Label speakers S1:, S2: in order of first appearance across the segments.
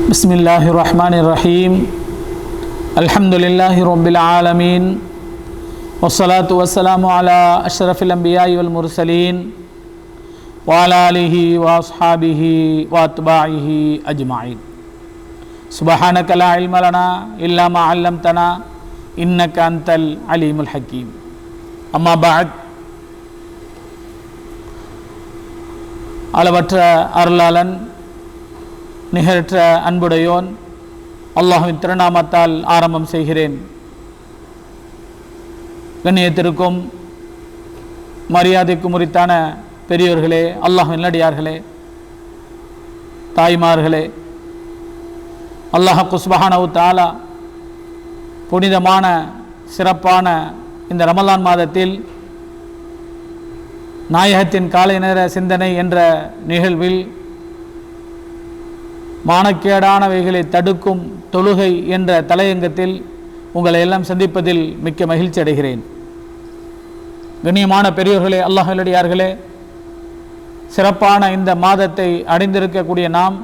S1: Bismillahirrahmanirrahim. Alhamdulillahi rabbil alamin. Wassalatu wassalamu ala ashrafil anbiya'i wal mursalin wa ala alihi wa ashabihi wa atba'ihi ajma'in. Subhanaka la ilma lana illa ma 'allamtana innaka antal alimul hakim. Amma ba'd. அளவற்ற அருளாளன் நிகரற்ற அன்புடையோன் அல்லாஹ்வின் திருநாமத்தால் ஆரம்பம் செய்கிறேன். கண்ணியத்திற்கும் மரியாதைக்கும் உரித்தான பெரியோர்களே, அல்லாஹ்வின் நல்லடியார்களே, தாய்மார்களே, அல்லாஹ் சுப்ஹானஹு தஆலா புனிதமான சிறப்பான இந்த ரமலான் மாதத்தில் நாயகத்தின் காலை நேர சிந்தனை என்ற நிகழ்வில் மானக்கேடானவைகளை தடுக்கும் தொழுகை என்ற தலையங்கத்தில் உங்களை எல்லாம் சந்திப்பதில் மிக்க மகிழ்ச்சி அடைகிறேன். கண்ணியமான பெரியோர்களே, அல்லாஹ் நல்லடியார்களே, சிறப்பான இந்த மாதத்தை அடைந்திருக்கக்கூடிய நாம்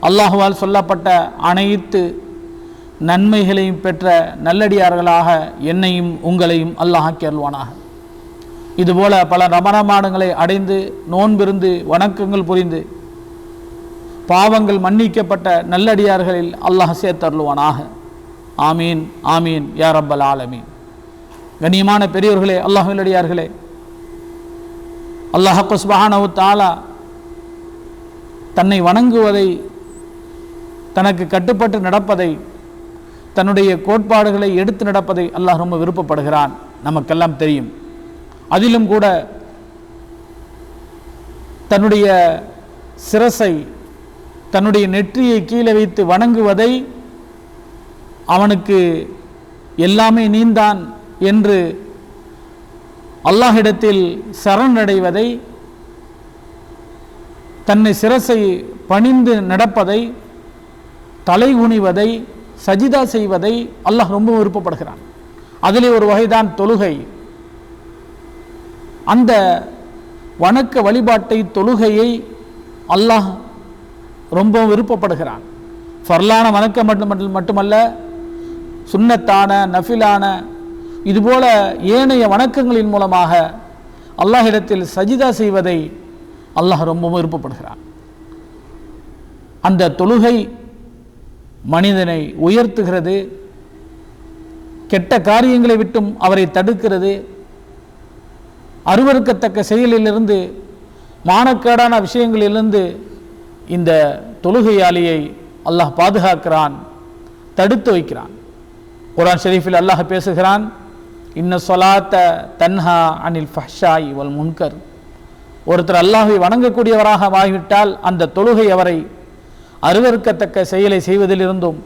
S1: அல்லாஹுவால் சொல்லப்பட்ட அனைத்து நன்மைகளையும் பெற்ற நல்லடியார்களாக என்னையும் உங்களையும் அல்லாஹ் ஆக்கி அருள்வானாக. இதுபோல பல ரமணமானங்களை அடைந்து நோன்பிருந்து வணக்கங்கள் புரிந்து பாவங்கள் மன்னிக்கப்பட்ட நல்லடியார்களில் அல்லாஹ் சேர்த்தருள்வானாக. ஆமீன் ஆமீன் யா ரப்பல் ஆலமீன். கண்ணியமான பெரியோர்களே, அல்லாஹ் நல்லடியார்களே, அல்லாஹ் சுப்ஹானஹு தஆலா தன்னை வணங்குவதை, தனக்கு கட்டுப்பட்டு நடப்பதை, தன்னுடைய கோட்பாடுகளை எடுத்து நடப்பதை அல்லாஹ் ரொம்ப விருப்பப்படுகிறான். நமக்கெல்லாம் தெரியும். அதிலும் கூட தன்னுடைய சிரசை, தன்னுடைய நெற்றியை கீழே வைத்து வணங்குவதை, அவனுக்கு எல்லாமே நீந்தான் என்று அல்லாஹ்விடத்தில் சரணடைவதை, தன்னை சிரசை பணிந்து நடப்பதை, தலை குனிவதை, சஜிதா செய்வதை அல்லாஹ் ரொம்ப விருப்பப்படுகிறான். அதிலே ஒரு வகைதான் தொழுகை. அந்த வணக்க வழிபாட்டை, தொழுகையை அல்லாஹ் ரொம்ப விருப்பப்படுகிறான். ஃபர்லான வணக்கம் மட்டுமல்ல, சுன்னத்தான, நஃபிலான, இதுபோல ஏனைய வணக்கங்களின் மூலமாக அல்லாஹ்விடத்தில் சஜிதா செய்வதை அல்லாஹ் ரொம்ப விருப்பப்படுகிறான். அந்த தொழுகை மனிதனை உயர்த்துகிறது, கெட்ட காரியங்களை விட்டும் அவரை தடுக்கிறது, அருவருக்கத்தக்க செயலிலிருந்து, மானக்கேடான விஷயங்களிலிருந்து இந்த தொழுகையாளியை அல்லாஹ் பாதுகாக்கிறான், தடுத்து வைக்கிறான். குர்ஆன் ஷரீஃபில் அல்லாஹ் பேசுகிறான், இன்ன ஸலாத்த தன்ஹா அனில் ஃபஹ்ஷாய் வல் முன்கர். ஒருத்தர் அல்லாஹ்வை வணங்கக்கூடியவராக ஆகிவிட்டால் அந்த தொழுகை அவரை அருவருக்கத்தக்க செயலை செய்வதிலிருந்தும்,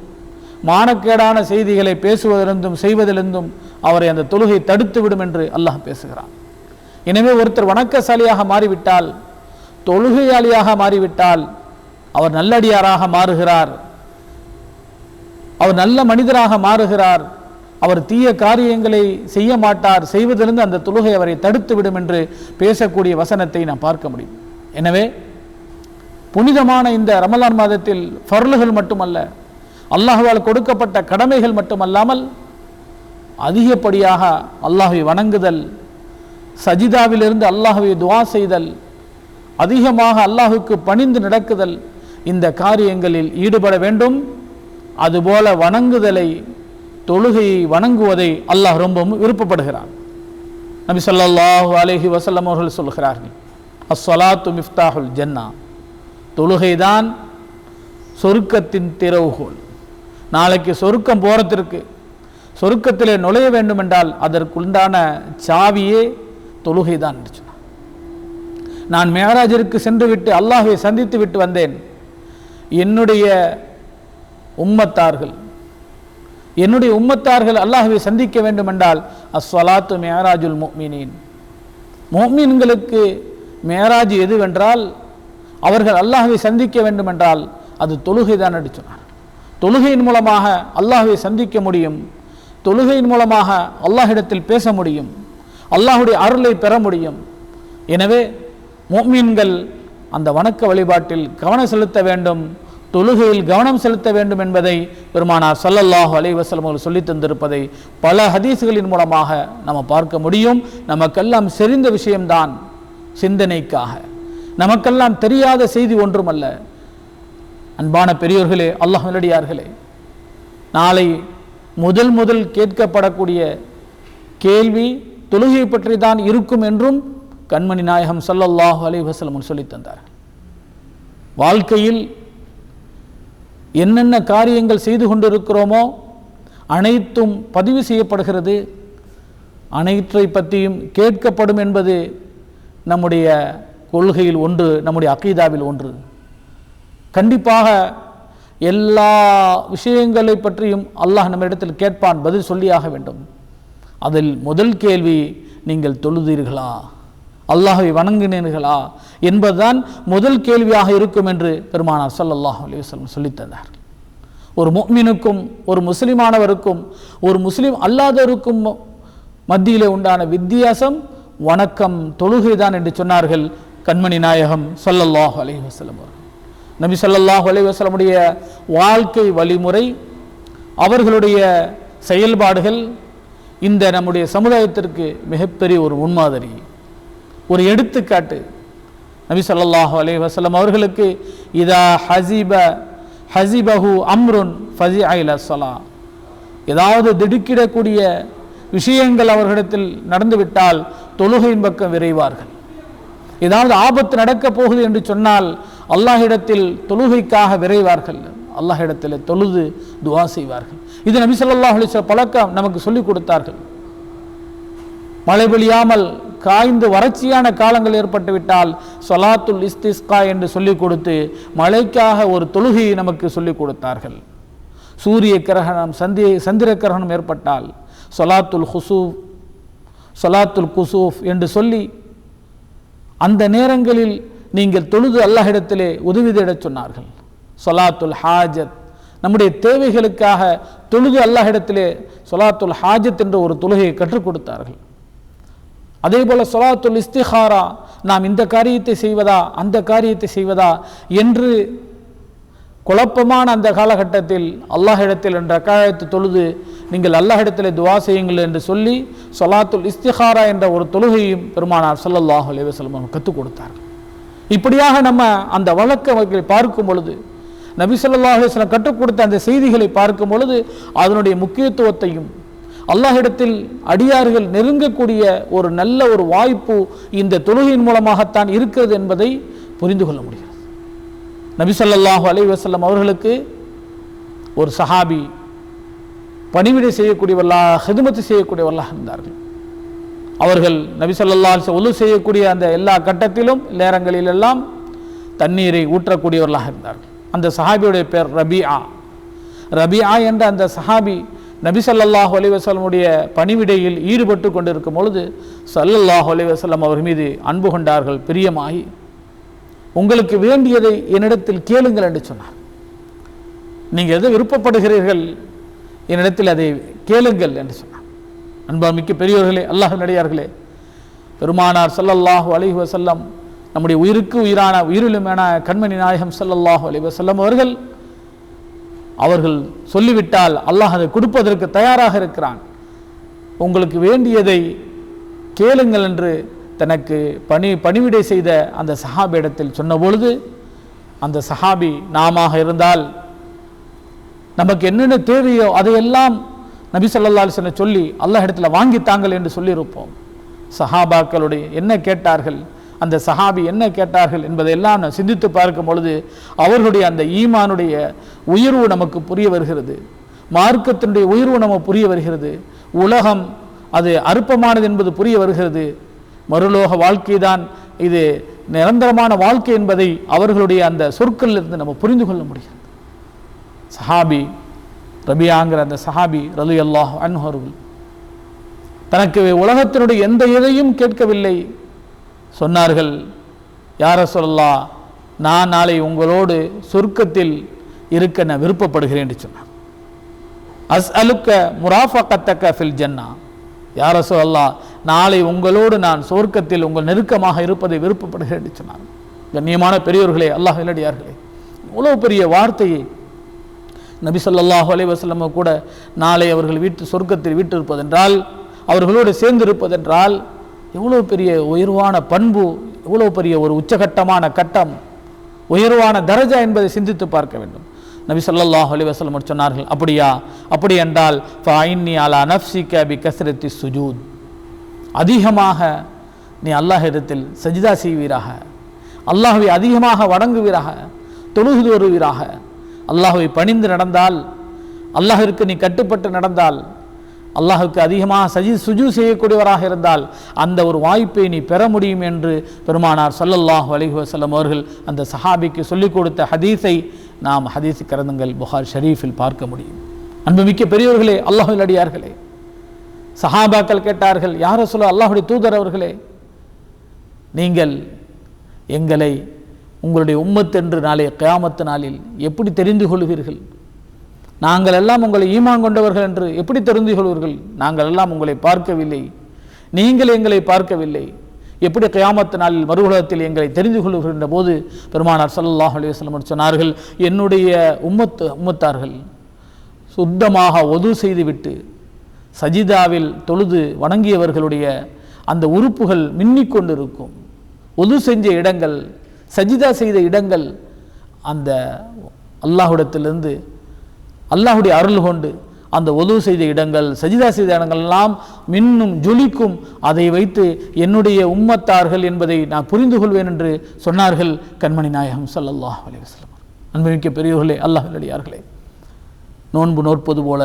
S1: மானக்கேடான செய்திகளை பேசுவதிலிருந்தும் செய்வதிலிருந்தும் அவரை அந்த தொழுகை தடுத்து விடும் என்று அல்லாஹ் பேசுகிறான். எனவே ஒருத்தர் வணக்கசாலியாக மாறிவிட்டால், தொழுகையாளியாக மாறிவிட்டால் அவர் நல்லடியாராக மாறுகிறார், அவர் நல்ல மனிதராக மாறுகிறார், அவர் தீய காரியங்களை செய்ய மாட்டார், செய்வதிலிருந்து அந்த தொழுகை அவரை தடுத்து விடும் என்று பேசக்கூடிய வசனத்தை நாம் பார்க்க முடியும். எனவே புனிதமான இந்த ரமலான் மாதத்தில் ஃபர்லுகள் மட்டுமல்ல, அல்லாஹ்வால் கொடுக்கப்பட்ட கடமைகள் மட்டுமல்லாமல் அதிகப்படியாக அல்லாஹ்வை வணங்குதல், சஜிதாவிலிருந்து அல்லாஹ்வை துஆ செய்தல், அதிகமாக அல்லாஹுக்கு பணிந்து நடக்குதல், இந்த காரியங்களில் ஈடுபட வேண்டும். அதுபோல வணங்குதலை, தொழுகையை வணங்குவதை அல்லாஹ் ரொம்பவும் விருப்பப்படுகிறார். நபி ஸல்லல்லாஹு அலைஹி வஸல்லம் அவர்கள் சொல்கிறார்கள், அஸ்ஸலாத்து மிஃப்தாஹுல் ஜன்னா. தொழுகைதான் சொர்க்கத்தின் திறவுகோல். நாளைக்கு சொர்க்கம் போறதற்கு, சொர்க்கத்திலே நுழைய வேண்டும் என்றால் அதற்குண்டான சாவியே தொழுகை தான் என்று சொன்னார். நான் மேராஜிற்கு சென்று விட்டு அல்லாஹ்வை சந்தித்து விட்டு வந்தேன். என்னுடைய உம்மத்தார்கள் அல்லாஹ்வை சந்திக்க வேண்டும் என்றால் அஸ்ஸலாத்து மேராஜுல் முஃமினீன். முஃமின்களுக்கு மேராஜ் எதுவென்றால், அவர்கள் அல்லாஹ்வை சந்திக்க வேண்டும் என்றால் அது தொழுகை தான் என்று சொன்னார். தொழுகையின் மூலமாக அல்லாஹ்வை சந்திக்க முடியும், தொழுகையின் மூலமாக அல்லாஹ்விடத்தில் பேச முடியும், அல்லாஹ்வுடைய அருளை பெற முடியும். எனவே முஃமின்கள் அந்த வணக்க வழிபாட்டில் கவனம் செலுத்த வேண்டும், தொழுகையில் கவனம் செலுத்த வேண்டும் என்பதை பெருமானார் ஸல்லல்லாஹு அலைஹி வஸல்லம் அவர்கள் சொல்லி தந்திருப்பதை பல ஹதீஸ்களின் மூலமாக நம்ம பார்க்க முடியும். நமக்கெல்லாம் தெரிந்த விஷயம்தான், சிந்தனைக்காக. நமக்கெல்லாம் தெரியாத செய்தி ஒன்றுமல்ல. அன்பான பெரியோர்களே, அல்லாஹ் நல்லடியார்களே, நாளை முதல் கேட்கப்படக்கூடிய கேள்வி தொழுகை பற்றி தான் இருக்கும் என்றும் கண்மணி நாயகம் ஸல்லல்லாஹு அலைஹி வஸல்லம் சொல்லி தந்தார். வாழ்க்கையில் என்னென்ன காரியங்கள் செய்து கொண்டிருக்கிறோமோ அனைத்தும் பதிவு செய்யப்படுகிறது, அனைத்தை பற்றியும் கேட்கப்படும் என்பது நம்முடைய கொள்கையில் ஒன்று, நம்முடைய அகீதாவில் ஒன்று. கண்டிப்பாக எல்லா விஷயங்களை பற்றியும் அல்லாஹ் நம்ம இடத்தில் கேட்பான், பதில் சொல்லியாக வேண்டும். அதில் முதல் கேள்வி, நீங்கள் தொழுதீர்களா, அல்லாஹ்வை வணங்கினீர்களா என்பதுதான் முதல் கேள்வியாக இருக்கும் என்று பெருமானார் ஸல்லல்லாஹு அலைஹி வஸல்லம் சொல்லித் தந்தார். ஒரு முஃமினுக்கும் ஒரு முஸ்லிமானவருக்கும் ஒரு முஸ்லிம் அல்லாதவருக்கும் மத்தியிலே உண்டான வித்தியாசம் வணக்கம், தொழுகைதான் என்று சொன்னார்கள் கண்மணி நாயகம் ஸல்லல்லாஹு அலைஹி வஸல்லம். நபி ஸல்லல்லாஹு அலைஹி வஸல்லமுடைய வாழ்க்கை வழிமுறை, அவர்களுடைய செயல்பாடுகள் இந்த நம்முடைய சமுதாயத்திற்கு மிகப்பெரிய ஒரு முன்மாதிரி, ஒரு எடுத்துக்காட்டு. நபி ஸல்லல்லாஹு அலைஹி வஸல்லம் அவர்களுக்கு இதா ஹஸிபஹு அம்ருன் ஃபஸிஅ இலா ஸலா, ஏதாவது திடுக்கிடக்கூடிய விஷயங்கள் அவர்களிடத்தில் நடந்துவிட்டால் தொழுகையின் பக்கம் விரைவார்கள். ஏதாவது ஆபத்து நடக்கப் போகுது என்று சொன்னால் அல்லாஹ்விடத்தில் தொழுகைக்காக விரைவார்கள், அல்லாஹ்விடத்தில் தொழுது துஆ செய்வார்கள். இது நபி ஸல்லல்லாஹு அலைஹி வஸல்லம் பழக்கம் நமக்கு சொல்லிக் கொடுத்தார்கள். மழை பொழியாமல் காய்ந்து வறட்சியான காலங்கள் ஏற்பட்டுவிட்டால் ஸலாத்துல் இஸ்திஸ்கா என்று சொல்லிக் கொடுத்து மழைக்காக ஒரு தொழுகையை நமக்கு சொல்லிக் கொடுத்தார்கள். சூரிய கிரகணம், சந்திர கிரகணம் ஏற்பட்டால் ஸலாத்துல் குசூஃப் என்று சொல்லி அந்த நேரங்களில் நீங்கள் தொழுது அல்லாஹ்விடத்திலே உதவி தேடச் சொன்னார்கள். ஸலாத்துல் ஹாஜத், நம்முடைய தேவைகளுக்காக தொழுது அல்லாஹ்விடத்திலே ஸலாத்துல் ஹாஜத் என்ற ஒரு தொழுகையை கற்றுக் கொடுத்தார்கள். அதே போல ஸலாத்துல் இஸ்திகாரா, நாம் இந்த காரியத்தை செய்வதா அந்த காரியத்தை செய்வதா என்று குழப்பமான அந்த காலகட்டத்தில் அல்லாஹ்விடத்தில் என்ற ரக்காயத்து தொழுது நீங்கள் அல்லாஹ்விடத்திலே துஆ செய்யுங்கள் என்று சொல்லி ஸலாத்துல் இஸ்திகாரா என்ற ஒரு தொழுகையும் பெருமானார் ஸல்லல்லாஹு அலைஹி வஸல்லம் கற்றுக் கொடுத்தார்கள். இப்படியாக நம்ம அந்த வழக்கங்களை பார்க்கும் பொழுது, நபி ஸல்லல்லாஹு அலைஹி வஸல்லம் கற்றுக் கொடுத்த அந்த செய்திகளை பார்க்கும் பொழுது அதனுடைய முக்கியத்துவத்தையும் அல்லாஹ்விடத்தில் அடியார்கள் நெருங்கக்கூடிய ஒரு நல்ல ஒரு வாய்ப்பு இந்த தொழுகையின் மூலமாகத்தான் இருக்கிறது என்பதை புரிந்து கொள்ள முடிகிறது. நபி ஸல்லல்லாஹு அலைஹி வஸல்லம் அவர்களுக்கு ஒரு சஹாபி பணிவிடை செய்யக்கூடியவர்களாக, ஹிதுமத்து செய்யக்கூடியவர்களாக இருந்தார்கள். அவர்கள் நபி ஸல்லல்லாஹு அலைஹி வஸல்லம் ஒழு செய்யக்கூடிய அந்த எல்லா கட்டத்திலும் நேரங்களிலெல்லாம் தண்ணீரை ஊற்றக்கூடியவர்களாக இருந்தார்கள். அந்த சஹாபியுடைய பேர் ரபிஆ என்ற அந்த சஹாபி நபி ஸல்லல்லாஹு அலைஹி வஸல்லமுடைய பணிவிடையில் ஈடுபட்டு கொண்டிருக்கும் பொழுது ஸல்லல்லாஹு அலைஹி வஸல்லம் அவர் மீது அன்பு கொண்டார்கள், பிரியமாகி உங்களுக்கு வேண்டியதை என்னிடத்தில் கேளுங்கள் என்று சொன்னார். நீங்கள் எது விருப்பப்படுகிறீர்கள் என்னிடத்தில் அதை கேளுங்கள் என்று சொன்னார். அன்பாமிக்க பெரியோர்களே, அல்லாஹ்வின் அடியார்களே, பெருமானார் ஸல்லல்லாஹு அலைஹி வஸல்லம் நம்முடைய உயிருக்கு உயிரான உயிரிலுமான கண்மணி நாயகம் ஸல்லல்லாஹு அலைஹி வஸல்லம் அவர்கள் சொல்லிவிட்டால் அல்லாஹ் அதை கொடுப்பதற்கு தயாராக இருக்கிறான். உங்களுக்கு வேண்டியதை கேளுங்கள் என்று தனக்கு பணிவிடை செய்த அந்த சஹாபி இடத்தில் சொன்ன பொழுது, அந்த சஹாபி நாம இருந்தால் நமக்கு என்னென்ன தேவையோ அதையெல்லாம் நபி ஸல்லல்லாஹு அலைஹி வஸல்லம் சொல்லி அல்லாஹ் இடத்துல வாங்கித்தாங்கள் என்று சொல்லியிருப்போம். சஹாபாக்களுடைய என்ன கேட்டார்கள், அந்த சஹாபி என்ன கேட்டார்கள் என்பதையெல்லாம் நான் சிந்தித்து பார்க்கும் பொழுது அவர்களுடைய அந்த ஈமானுடைய உயர்வு நமக்கு புரிய வருகிறது, மார்க்கத்தினுடைய உயர்வு நமக்கு புரிய வருகிறது, உலகம் அது அற்பமானது என்பது புரிய வருகிறது, மறுலோக வாழ்க்கை தான் இது நிரந்தரமான வாழ்க்கை என்பதை அவர்களுடைய அந்த சொற்களிலிருந்து நம்ம புரிந்து கொள்ள முடிகிறது. சஹாபி ரபியாங்கிற அந்த சஹாபி ரலியல்லாஹு அன்ஹு அவர்கள் தனக்கு உலகத்தினுடைய எந்த எதையும் கேட்கவில்லை. சொன்னார்கள், யா ரசூலல்லாஹ், நான் நாளை உங்களோடு சொர்க்கத்தில் இருக்க நான் விருப்பப்படுகிறேன் என்று சொன்னார். அஸ்அலுக்க முராஃபகத்தக ஃபில் ஜன்னா, யா ரசூலல்லாஹ், நாளை உங்களோடு நான் சொர்க்கத்தில் உங்கள் நெருக்கமாக இருப்பதை விருப்பப்படுகிறேன் என்று சொன்னார். கண்ணியமான பெரியோர்களே, அல்லாஹ் நல்லடியார்களே, இவ்வளோ பெரிய வார்த்தையை நபி ஸல்லல்லாஹு அலைஹி வஸல்லம் கூட நாளை அவர்கள் சொர்க்கத்தில் வீட்டிருப்பதென்றால், அவர்களோடு சேர்ந்திருப்பதென்றால் எவ்வளோ பெரிய உயர்வான பண்பு, எவ்வளோ பெரிய ஒரு உச்சகட்டமான கட்டம், உயர்வான தரஜா என்பதை சிந்தித்து பார்க்க வேண்டும். நபி ஸல்லல்லாஹு அலைஹி வஸல்லம் சொன்னார்கள், அப்படியா, அப்படி என்றால் ஃபஇன்னி அலா நஃப்ஸிக பிகஸ்ரத்தி சுஜூத், அதிகமாக நீ அல்லாஹ்விடத்தில் சஜிதா செய்வீராக, அல்லாஹ்வை அதிகமாக வணங்குவீராக, தொழுது வருவீராக. அல்லாஹ்வை பணிந்து நடந்தால், அல்லாஹ்விற்கு நீ கட்டுப்பட்டு நடந்தால், அல்லாஹுக்கு அதிகமாக சுஜூ செய்யக்கூடியவராக இருந்தால் அந்த ஒரு வாய்ப்பை நீ பெற முடியும் என்று பெருமானார் ஸல்லல்லாஹு அலைஹி வஸல்லம் அவர்கள் அந்த சஹாபிக்கு சொல்லிக் கொடுத்த ஹதீஸை நாம் ஹதீஸ் கிரந்தங்கள் புகாரி ஷரீஃபில் பார்க்க முடியும். அன்புமிக்க பெரியவர்களே, அல்லாஹ்வின் அடியார்களே, சஹாபாக்கள் கேட்டார்கள், யார் ரசூலல்லாஹ், அல்லாஹ்வுடைய தூதர் அவர்களே, நீங்கள் எங்களை உங்களுடைய உம்மத் என்று நாளை கியாமத் நாளில் எப்படி தெரிந்து கொள்வீர்கள்? நாங்கள் எல்லாம் உங்களை ஈமான் கொண்டவர்கள் என்று எப்படி தெரிந்து கொள்வீர்கள்? நாங்கள் எல்லாம் உங்களை பார்க்கவில்லை, நீங்கள் எங்களை பார்க்கவில்லை, எப்படி கியாமத் நாளில் மறுஉலகத்தில் எங்களை தெரிந்து கொள்வீர்கள் என்ற போது பெருமானார் ஸல்லல்லாஹு அலைஹி வஸல்லம் சொன்னார்கள், என்னுடைய உம்மத்தார்கள் சுத்தமாக ஒது செய்துவிட்டு சஜிதாவில் தொழுது வணங்கியவர்களுடைய அந்த உறுப்புகள் மின்னிக்கொண்டிருக்கும். ஒது செஞ்ச இடங்கள், சஜிதா செய்த இடங்கள் அந்த அல்லாஹ்விடத்திலிருந்து அல்லாஹ்வுடைய அருள் கொண்டு அந்த ஒது செய்த இடங்கள், சஜிதா செய்த இடங்கள் எல்லாம் மின்னும் ஜொலிக்கும். அதை வைத்து என்னுடைய உம்மத்தார்கள் என்பதை நான் புரிந்து கொள்வேன் என்று சொன்னார்கள் கண்மணி நாயகம் ஸல்லல்லாஹு அலைஹி வஸல்லம். அன்புமிக்க பெரியவர்களே, அல்லாஹ்வின் அடியார்களே, நோன்பு நோற்பது போல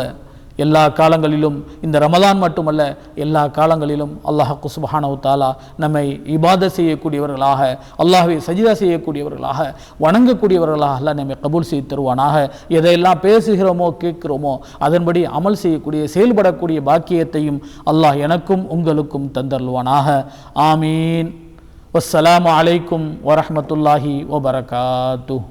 S1: எல்லா காலங்களிலும், இந்த ரமலான் மட்டுமல்ல எல்லா காலங்களிலும் அல்லாஹ் சுப்ஹானஹு வ தஆலா நம்மை இபாதத் செய்யக்கூடியவர்களாக, அல்லாஹ்வை சஜிதா செய்யக்கூடியவர்களாக, வணங்கக்கூடியவர்களாக அல்லாஹ் நம்மை கபூல் செய்து தருவானாக. எதையெல்லாம் பேசுகிறோமோ கேட்கிறோமோ அதன்படி அமல் செய்யக்கூடிய, செயல்படக்கூடிய பாக்கியத்தையும் அல்லாஹ் எனக்கும் உங்களுக்கும் தந்தருள்வானாக. ஆமீன். வஸ்ஸலாமு அலைக்கும் வரஹ்மத்துல்லாஹி வபரகாத்துஹு.